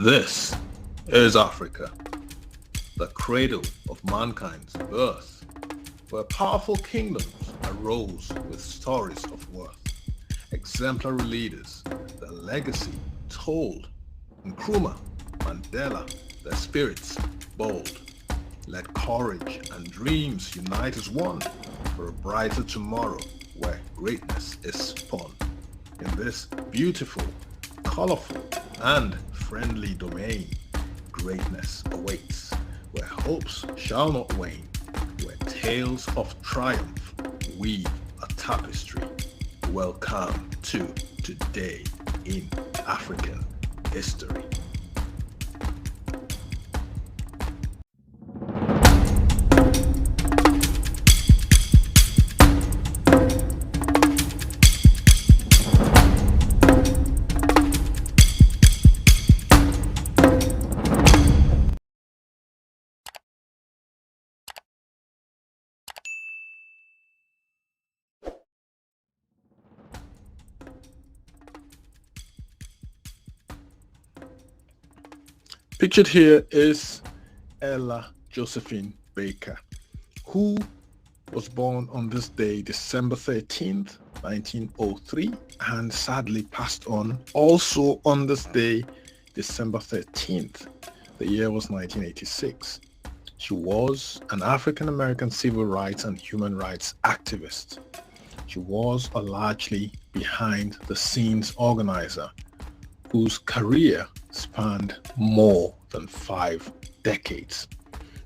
This is Africa, the cradle of mankind's birth, where powerful kingdoms arose with stories of worth, exemplary leaders, their legacy told, Nkrumah, Mandela, their spirits bold. Let courage and dreams unite as one for a brighter tomorrow where greatness is spun. In this beautiful, colorful, and friendly domain, greatness awaits, where hopes shall not wane, where tales of triumph weave a tapestry. Welcome to Today in African History. Pictured here is Ella Josephine Baker, who was born on this day, December 13th, 1903, and sadly passed on also on this day, December 13th. The year was 1986. She was an African-American civil rights and human rights activist. She was a largely behind-the-scenes organizer whose career spanned more than 5 decades.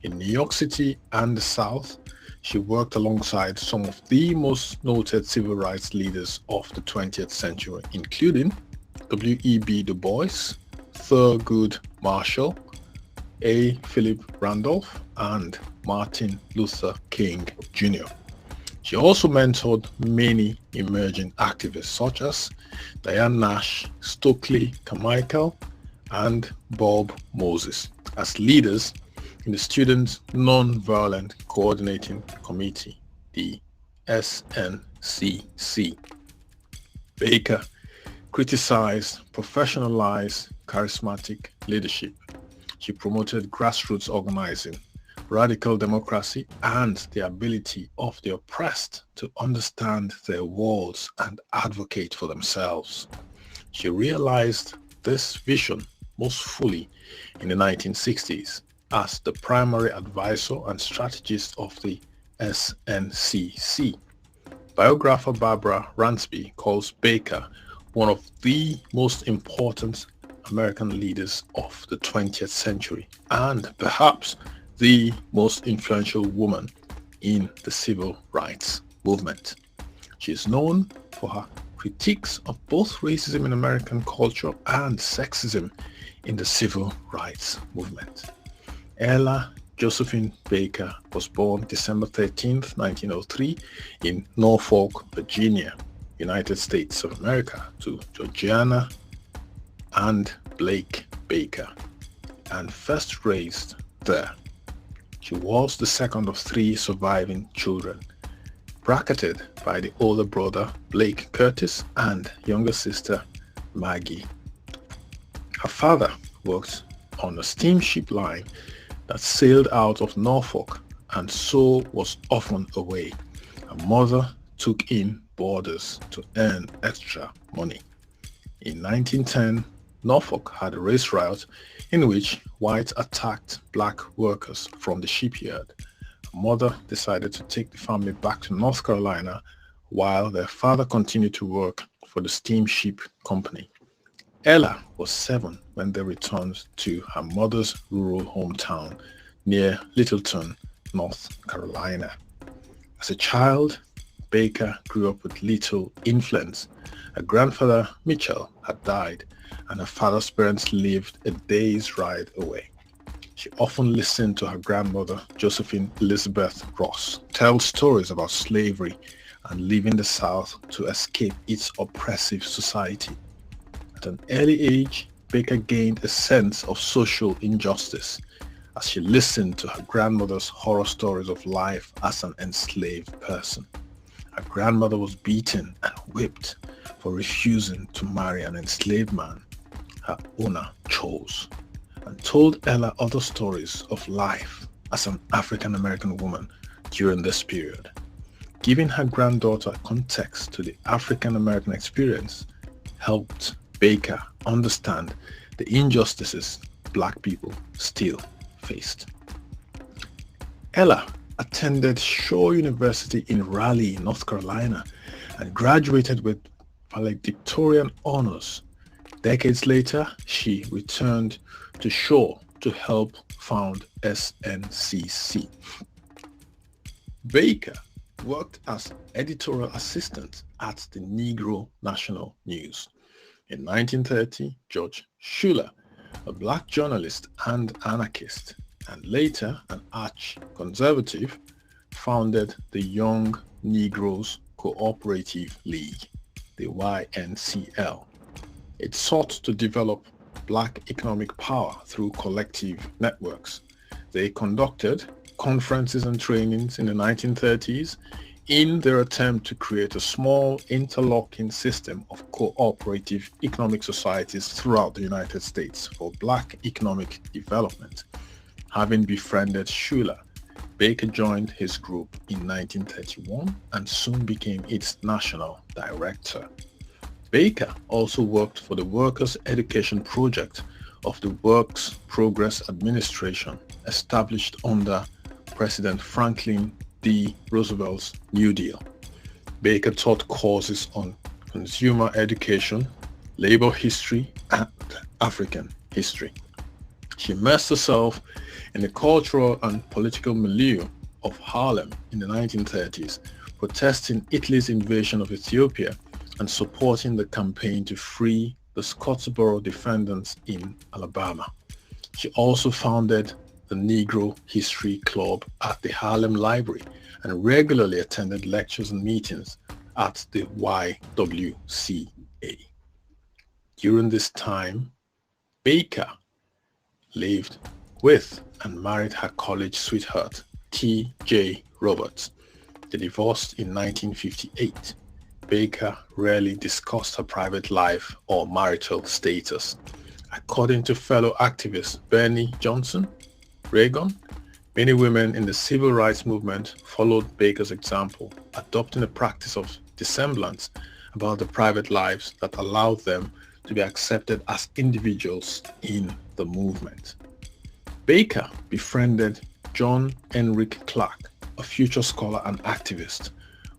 In New York City and the South, she worked alongside some of the most noted civil rights leaders of the 20th century, including W.E.B. Du Bois, Thurgood Marshall, A. Philip Randolph, and Martin Luther King Jr. She also mentored many emerging activists such as Diane Nash, Stokely Carmichael, and Bob Moses as leaders in the Student Nonviolent Coordinating Committee, the SNCC. Baker criticized professionalized, charismatic leadership. She promoted grassroots organizing, radical democracy, and the ability of the oppressed to understand their worlds and advocate for themselves. She realized this vision most fully in the 1960s as the primary advisor and strategist of the SNCC. Biographer Barbara Ransby calls Baker one of the most important American leaders of the 20th century and perhaps the most influential woman in the civil rights movement. She is known for her critiques of both racism in American culture and sexism in the civil rights movement. Ella Josephine Baker was born December 13, 1903 in Norfolk, Virginia, United States of America, to Georgiana and Blake Baker, and first raised there. She was the second of 3 surviving children, bracketed by the older brother Blake Curtis and younger sister Maggie. Her father worked on a steamship line that sailed out of Norfolk and so was often away. Her mother took in boarders to earn extra money. In 1910, Norfolk had a race riot in which whites attacked black workers from the shipyard. Her mother decided to take the family back to North Carolina while their father continued to work for the steamship company. Ella was 7 when they returned to her mother's rural hometown near Littleton, North Carolina. As a child, Baker grew up with little influence. Her grandfather, Mitchell, had died, and her father's parents lived a day's ride away. She often listened to her grandmother, Josephine Elizabeth Ross, tell stories about slavery and leaving the South to escape its oppressive society. At an early age, Baker gained a sense of social injustice as she listened to her grandmother's horror stories of life as an enslaved person. Her grandmother was beaten and whipped for refusing to marry an enslaved man her owner chose. and told Ella other stories of life as an African American woman during this period. Giving her granddaughter context to the African American experience helped Baker understand the injustices Black people still faced. Ella attended Shaw University in Raleigh, North Carolina, and graduated with valedictorian honors. Decades later, she returned to Shaw to help found SNCC. Baker worked as editorial assistant at the Negro National News. In 1930, George Schuler, a Black journalist and anarchist, and later an arch-conservative, founded the Young Negroes Cooperative League, the YNCL. It sought to develop Black economic power through collective networks. They conducted conferences and trainings in the 1930s in their attempt to create a small interlocking system of cooperative economic societies throughout the United States for Black economic development. Having befriended Schuler, Baker joined his group in 1931 and soon became its national director. Baker also worked for the Workers' Education Project of the Works Progress Administration, established under President Franklin D. Roosevelt's New Deal. Baker taught courses on consumer education, labor history, and African history. She immersed herself in the cultural and political milieu of Harlem in the 1930s, protesting Italy's invasion of Ethiopia and supporting the campaign to free the Scottsboro defendants in Alabama. She also founded the Negro History Club at the Harlem Library and regularly attended lectures and meetings at the YWCA. During this time, Baker lived with and married her college sweetheart, T.J. Roberts. They divorced in 1958. Baker rarely discussed her private life or marital status. According to fellow activist Bernie Johnson, Reagan, many women in the civil rights movement followed Baker's example, adopting a practice of dissemblance about the private lives that allowed them to be accepted as individuals in the movement. Baker befriended John Henrik Clark, a future scholar and activist,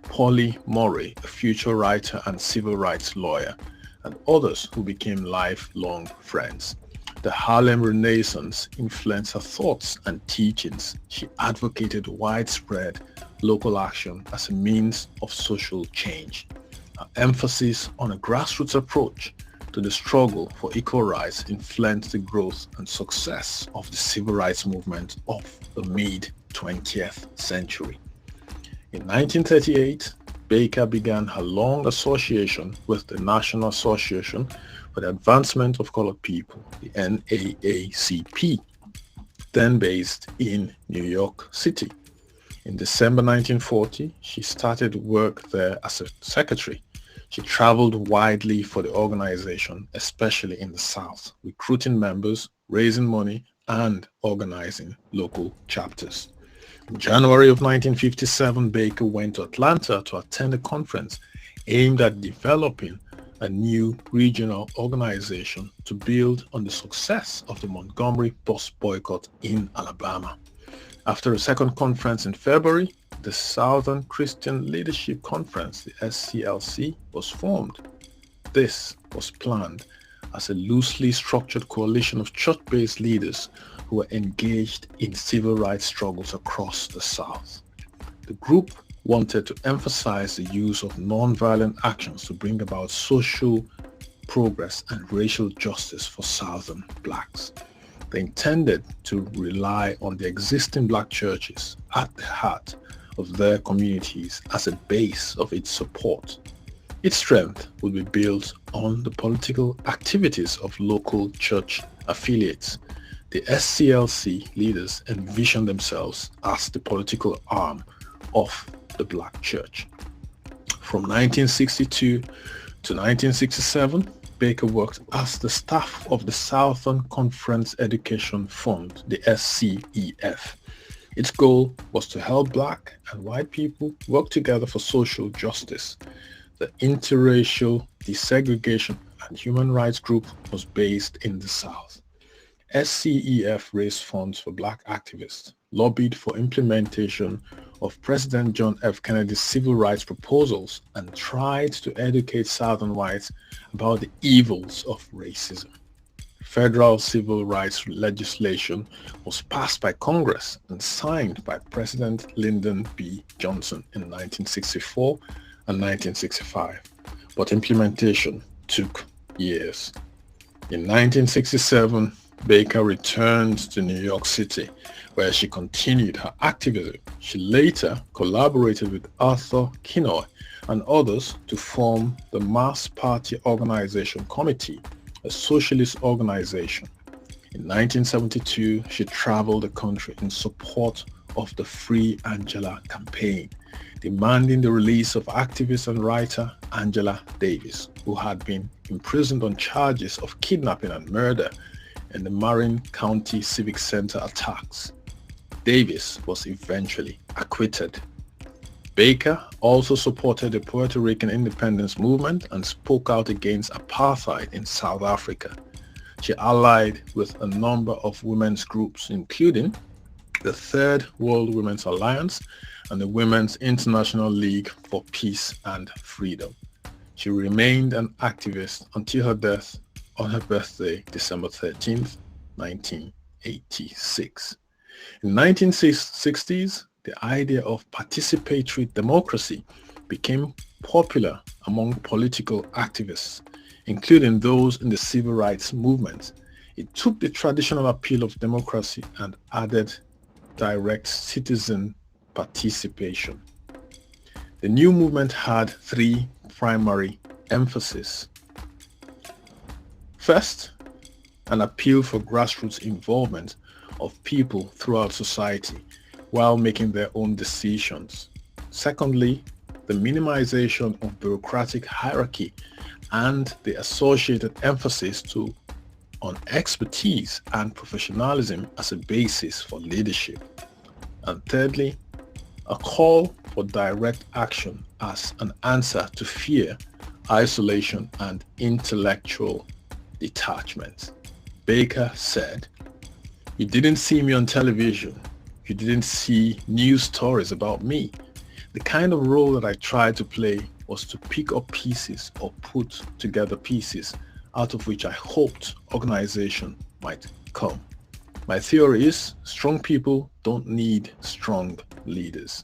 Polly Murray, a future writer and civil rights lawyer, and others who became lifelong friends. The Harlem Renaissance influenced her thoughts and teachings. She advocated widespread local action as a means of social change. Her emphasis on a grassroots approach to the struggle for equal rights influenced the growth and success of the civil rights movement of the mid-20th century. In 1938, Baker began her long association with the National Association for the Advancement of Colored People, the NAACP, then based in New York City. In December 1940, she started work there as a secretary. She traveled widely for the organization, especially in the South, recruiting members, raising money, and organizing local chapters. In January of 1957, Baker went to Atlanta to attend a conference aimed at developing a new regional organization to build on the success of the Montgomery bus boycott in Alabama. After a second conference in February, the Southern Christian Leadership Conference, the SCLC, was formed. This was planned as a loosely structured coalition of church-based leaders who were engaged in civil rights struggles across the South. The group wanted to emphasize the use of nonviolent actions to bring about social progress and racial justice for Southern blacks. They intended to rely on the existing black churches at the heart of their communities as a base of its support. Its strength would be built on the political activities of local church affiliates. The SCLC leaders envisioned themselves as the political arm of the black church. From 1962 to 1967, Baker worked as the staff of the Southern Conference Education Fund, the SCEF. Its goal was to help Black and white people work together for social justice. The interracial desegregation and human rights group was based in the South. SCEF raised funds for Black activists, lobbied for implementation of President John F. Kennedy's civil rights proposals, and tried to educate Southern whites about the evils of racism. Federal civil rights legislation was passed by Congress and signed by President Lyndon B. Johnson in 1964 and 1965, but implementation took years. In 1967, Baker returned to New York City, where she continued her activism. She later collaborated with Arthur Kinoy and others to form the Mass Party Organization Committee, a socialist organization. In 1972, she traveled the country in support of the Free Angela campaign, demanding the release of activist and writer Angela Davis, who had been imprisoned on charges of kidnapping and murder in the Marin County Civic Center attacks. Davis was eventually acquitted. Baker also supported the Puerto Rican independence movement and spoke out against apartheid in South Africa. She allied with a number of women's groups, including the Third World Women's Alliance and the Women's International League for Peace and Freedom. She remained an activist until her death on her birthday, December 13th, 1986. In the 1960s, the idea of participatory democracy became popular among political activists, including those in the civil rights movement. It took the traditional appeal of democracy and added direct citizen participation. The new movement had three primary emphases. First, an appeal for grassroots involvement of people throughout society while making their own decisions. Secondly, the minimization of bureaucratic hierarchy and the associated emphasis on expertise and professionalism as a basis for leadership. And thirdly, a call for direct action as an answer to fear, isolation, and intellectual detachment. Baker said, "You didn't see me on television. You didn't see news stories about me. The kind of role that I tried to play was to pick up pieces or put together pieces out of which I hoped organization might come. My theory is strong people don't need strong leaders."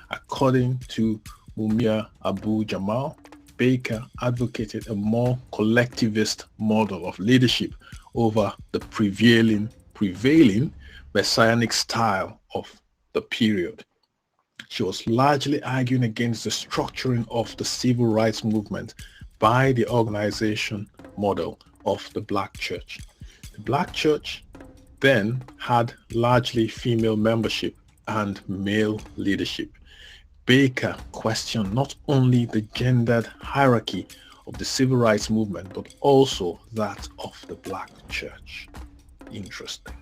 According to Mumia Abu-Jamal, Baker advocated a more collectivist model of leadership over the prevailing messianic style of the period. She was largely arguing against the structuring of the civil rights movement by the organization model of the Black church. The Black church then had largely female membership and male leadership. Baker questioned not only the gendered hierarchy of the civil rights movement, but also that of the Black church. Interesting.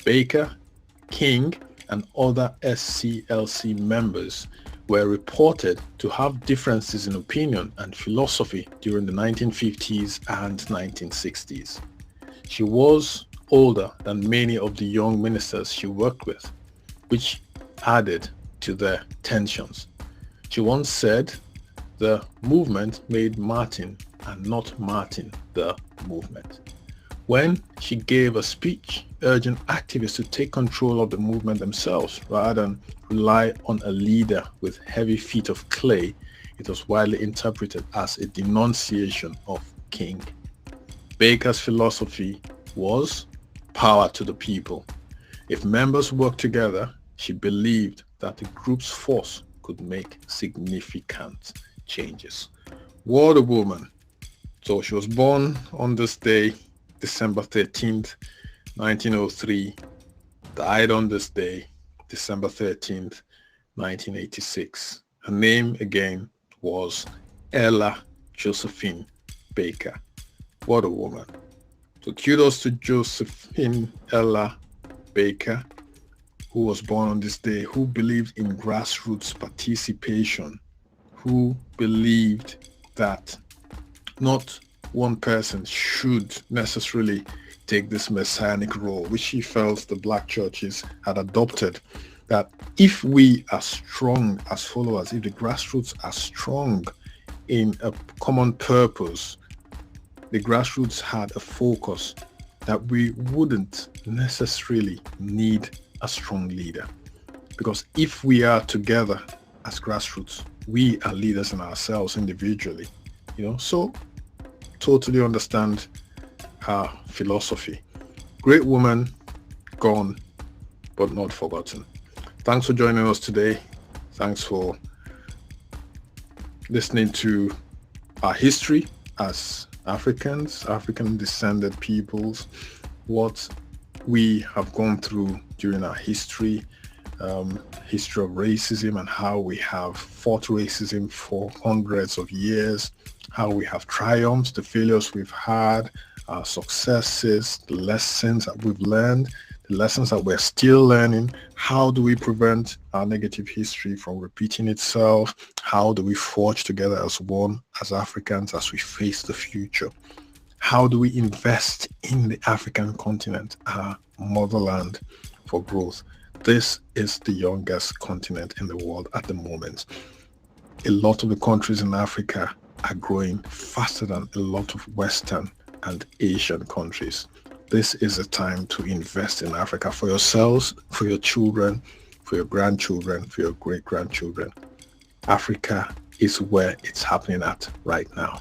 Baker, King, and other SCLC members were reported to have differences in opinion and philosophy during the 1950s and 1960s. She was older than many of the young ministers she worked with, which added to their tensions. She once said, "The movement made Martin and not Martin the movement." When she gave a speech urging activists to take control of the movement themselves rather than rely on a leader with heavy feet of clay, it was widely interpreted as a denunciation of King. Baker's philosophy was power to the people. If members worked together, she believed that the group's force could make significant changes. What a woman. So she was born on this day, December 13th, 1903, died on this day, December 13th, 1986. Her name again was Ella Josephine Baker. What a woman. So kudos to Josephine Ella Baker, who was born on this day, who believed in grassroots participation, who believed that not one person should necessarily take this messianic role, which she felt the black churches had adopted, that if we are strong as followers, if the grassroots are strong in a common purpose, the grassroots had a focus, that we wouldn't necessarily need a strong leader. Because if we are together as grassroots, we are leaders in ourselves individually, so totally understand her philosophy. Great woman, gone but not forgotten. Thanks for joining us today. Thanks for listening to our history as Africans, African descended peoples, what we have gone through during our history, history of racism, and how we have fought racism for hundreds of years, how we have triumphs, the failures we've had, our successes, the lessons that we've learned, the lessons that we're still learning. How do we prevent our negative history from repeating itself? How do we forge together as one, as Africans, as we face the future? How do we invest in the African continent, our motherland, for growth? This is the youngest continent in the world at the moment. A lot of the countries in Africa are growing faster than a lot of Western and Asian countries. This is a time to invest in Africa for yourselves, for your children, for your grandchildren, for your great-grandchildren. Africa is where it's happening at right now.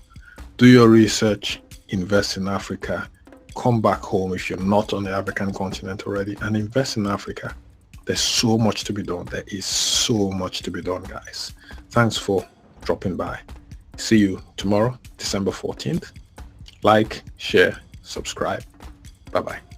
Do your research, invest in Africa, come back home if you're not on the African continent already, and invest in Africa. There's so much to be done. There is so much to be done, guys. Thanks for dropping by. See you tomorrow, December 14th. Like, share, subscribe. Bye-bye.